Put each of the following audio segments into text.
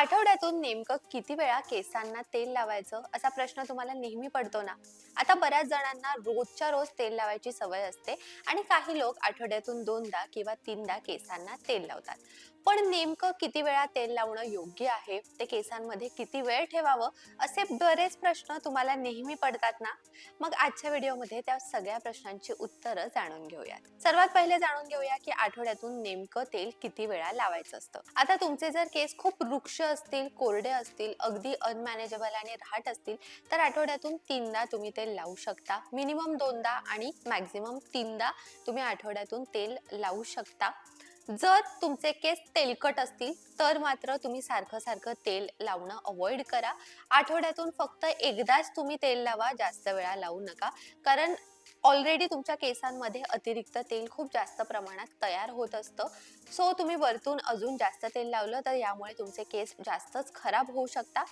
आठवड्यातून नेमकं किती वेळा केसांना तेल लावायचं असा प्रश्न तुम्हाला नेहमी पडतो ना. आता बऱ्याच जणांना रोजच्या रोज तेल लावायची सवय असते आणि काही लोक आठवड्यातून दोनदा किंवा तीनदा केसांना तेल लावतात. पण नेमकं किती वेळा तेल लावणं योग्य आहे, ते केसांमध्ये किती वेळ ठेवावं, असे बरेच प्रश्न तुम्हाला नेहमी पडतात ना. मग आजच्या व्हिडिओमध्ये त्या सगळ्या प्रश्नांची उत्तरं जाणून घेऊयात. सर्वात पहिले जाणून घेऊया की आठवड्यातून नेमकं तेल किती वेळा लावायचं असतं. आता तुमचे जर केस खूप रुक्ष असतील, कोरडे असतील, अगदी अनमॅनेजेबल आणि रहाट असतील, तर आठवड्यातून तीनदा तुम्ही तेल लावू शकता. मिनिमम दोनदा आणि मॅक्झिमम तीनदा तुम्ही आठवड्यातून तेल लावू शकता. जर तुमचे केस तेलकट असतील तर मात्र तुम्ही सारखं सारखं तेल लावणं अवॉइड करा. आठवड्यातून फक्त एकदाच तुम्ही तेल लावा, जास्त वेळा लावू नका. कारण ऑलरेडी तुमच्या केसांमध्ये अतिरिक्त तेल खूप जास्त प्रमाणात तयार होत असतं. सो तुम्ही वरतून अजून जास्त तेल लावलं तर यामुळे तुमचे केस जास्तच खराब होऊ शकतात.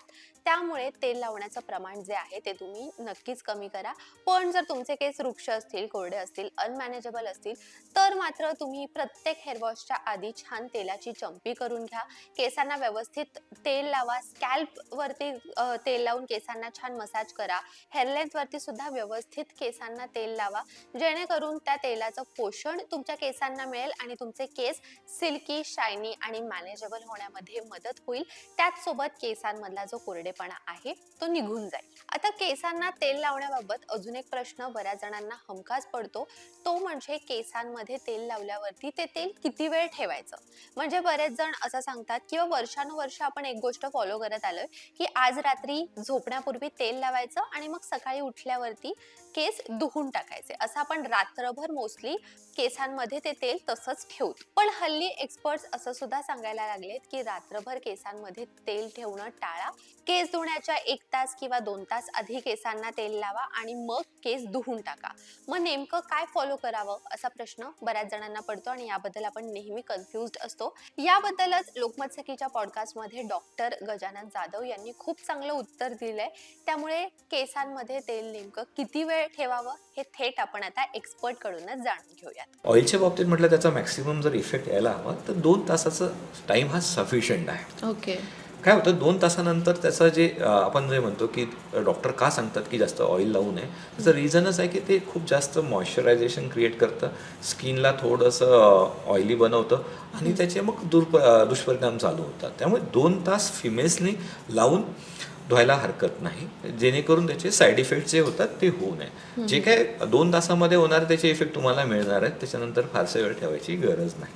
त्यामुळे तेल लावण्याचं प्रमाण जे आहे ते तुम्ही नक्कीच कमी करा. पण जर तुमचे केस रुक्ष असतील, कोरडे असतील, अनमॅनेजेबल असतील, तर मात्र तुम्ही प्रत्येक हेअर वॉशच्या आधी छान तेलाची चंपी करून घ्या. केसांना व्यवस्थित तेल लावा. स्कॅल्प वरती तेल लावून केसांना छान मसाज करा. हेअरलेन्थ वरती सुद्धा व्यवस्थित केसांना तेल लावा, जेणेकरून त्या तेलाचं पोषण तुमच्या केसांना मिळेल आणि तुमचे केस सिल्की, शायनी आणि मॅनेजेबल होण्यामध्ये मदत होईल. त्याचसोबत केसांमधला जो कोरडेपणा आहे तो निघून जाईल. आता केसांना तेल लावण्याबाबत अजून एक प्रश्न बऱ्याच जणांना हमखास पडतो, तो म्हणजे केसांमध्ये तेल लावल्यावरती ते तेल किती वेळ ठेवायचं. म्हणजे बरेच जण असं सांगतात किंवा वर्षानुवर्ष आपण एक गोष्ट फॉलो करत आलोय की आज रात्री झोपण्यापूर्वी तेल लावायचं आणि मग सकाळी उठल्यावरती केस धुवून टाकायचे, असं आपण रात्रभर मोस्टली केसांमध्ये ते तेल तसंच ठेवतो. पण हल्ली एक्सपर्ट्स असं सुद्धा सांगायला लागलेत की रात्रभर केसांमध्ये तेल ठेवणं टाळा. केस धुण्याच्या 1 तास किंवा 2 तास आधी केसांना तेल लावा आणि मग केस धुवून टाका. मग नेमकं काय फॉलो करावं असा प्रश्न बऱ्याच जणांना पडतो आणि याबद्दल आपण नेहमी कन्फ्युज्ड असतो. याबद्दलच लोकमत सखीच्या पॉडकास्टमध्ये डॉक्टर गजानन जाधव यांनी खूप चांगलं उत्तर दिलंय. त्यामुळे केसांमध्ये तेल नेमकं किती वेळ ठेवावं हे थेट आपण आता एक्सपर्ट कडूनच जाणून घेऊयात. ऑइलच्या बाबतीत म्हटलं त्याचा मॅक्सिमम जर इफेक्ट यायला हवा तर 2 तासाचा टाईम हा सफिशियंट आहे. ओके. काय होतं 2 तासानंतर त्याचं जे आपण जे म्हणतो की डॉक्टर का सांगतात की जास्त ऑइल लावू नये, त्याचं रिझनच आहे की ते खूप जास्त मॉइश्चरायझेशन क्रिएट करतं, स्किनला थोडंसं ऑइली बनवतं आणि त्याचे मग दुष्परिणाम चालू होतात. त्यामुळे 2 तास फिमेल्सनी लावून धुवायला हरकत नाही, जेणेकरून त्याचे साईड इफेक्ट जे होतात ते होऊ नये. जे काय 2 तासामध्ये होणार त्याचे इफेक्ट तुम्हाला मिळणार आहेत, त्याच्यानंतर फारसा वेळ ठेवायची गरज नाही.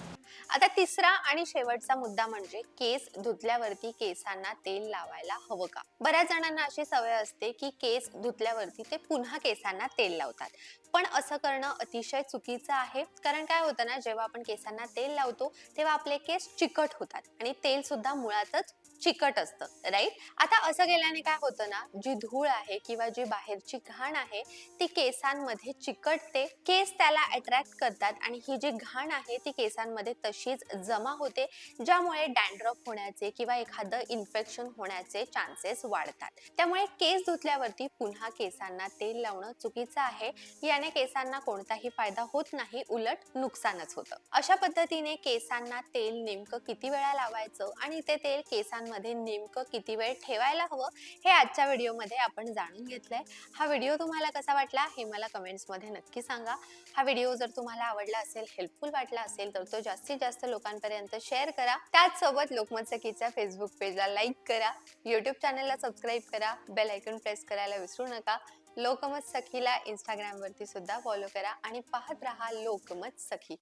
आता तिसरा आणि शेवटचा मुद्दा म्हणजे केस धुतल्यावरती केसांना तेल लावायला हवं का. बऱ्याच जणांना अशी सवय असते की केस धुतल्यावरती ते पुन्हा केसांना तेल लावतात. पण असं करणं अतिशय चुकीचं आहे. कारण काय होतं ना, जेव्हा आपण केसांना तेल लावतो तेव्हा आपले केस चिकट होतात आणि तेल सुद्धा मुळातच चिकट असतं, राईट. आता असं केल्याने काय होतं ना, जी धूळ आहे किंवा जी बाहेरची घाण आहे ती केसांमध्ये चिकटते, केस त्याला अट्रॅक्ट करतात आणि ही जी घाण आहे ती केसांमध्ये तशीच जमा होते, ज्यामुळे डॅन्ड्रफ होण्याचे किंवा एखादं इन्फेक्शन होण्याचे चान्सेस वाढतात. त्यामुळे केस धुतल्यावरती पुन्हा केसांना तेल लावणं चुकीचं आहे. याने केसांना कोणताही फायदा होत नाही, उलट नुकसानच होतं. अशा पद्धतीने केसांना तेल नेमकं किती वेळा लावायचं आणि ते तेल केसांमध्ये नेमकं किती वेळ ठेवायला हवं हे आजच्या व्हिडिओमध्ये आपण जाणून घेतलंय. हा व्हिडिओ तुम्हाला कसा वाटला हे मला कमेंट्समध्ये नक्की सांगा. हा व्हिडिओ जर तुम्हाला आवडला असेल, हेल्पफुल वाटला असेल, तर तो जास्तीत जास्त लोकांपर्यंत शेअर करा. त्याचसोबत लोकमत सखीच्या फेसबुक पेजला लाईक करा, युट्यूब चॅनलला सबस्क्राईब करा, बेल आयकॉन प्रेस करायला विसरू नका. लोकमत सखीला इंस्टाग्राम वरती सुद्धा फॉलो करा आणि पाहत रहा लोकमत सखी.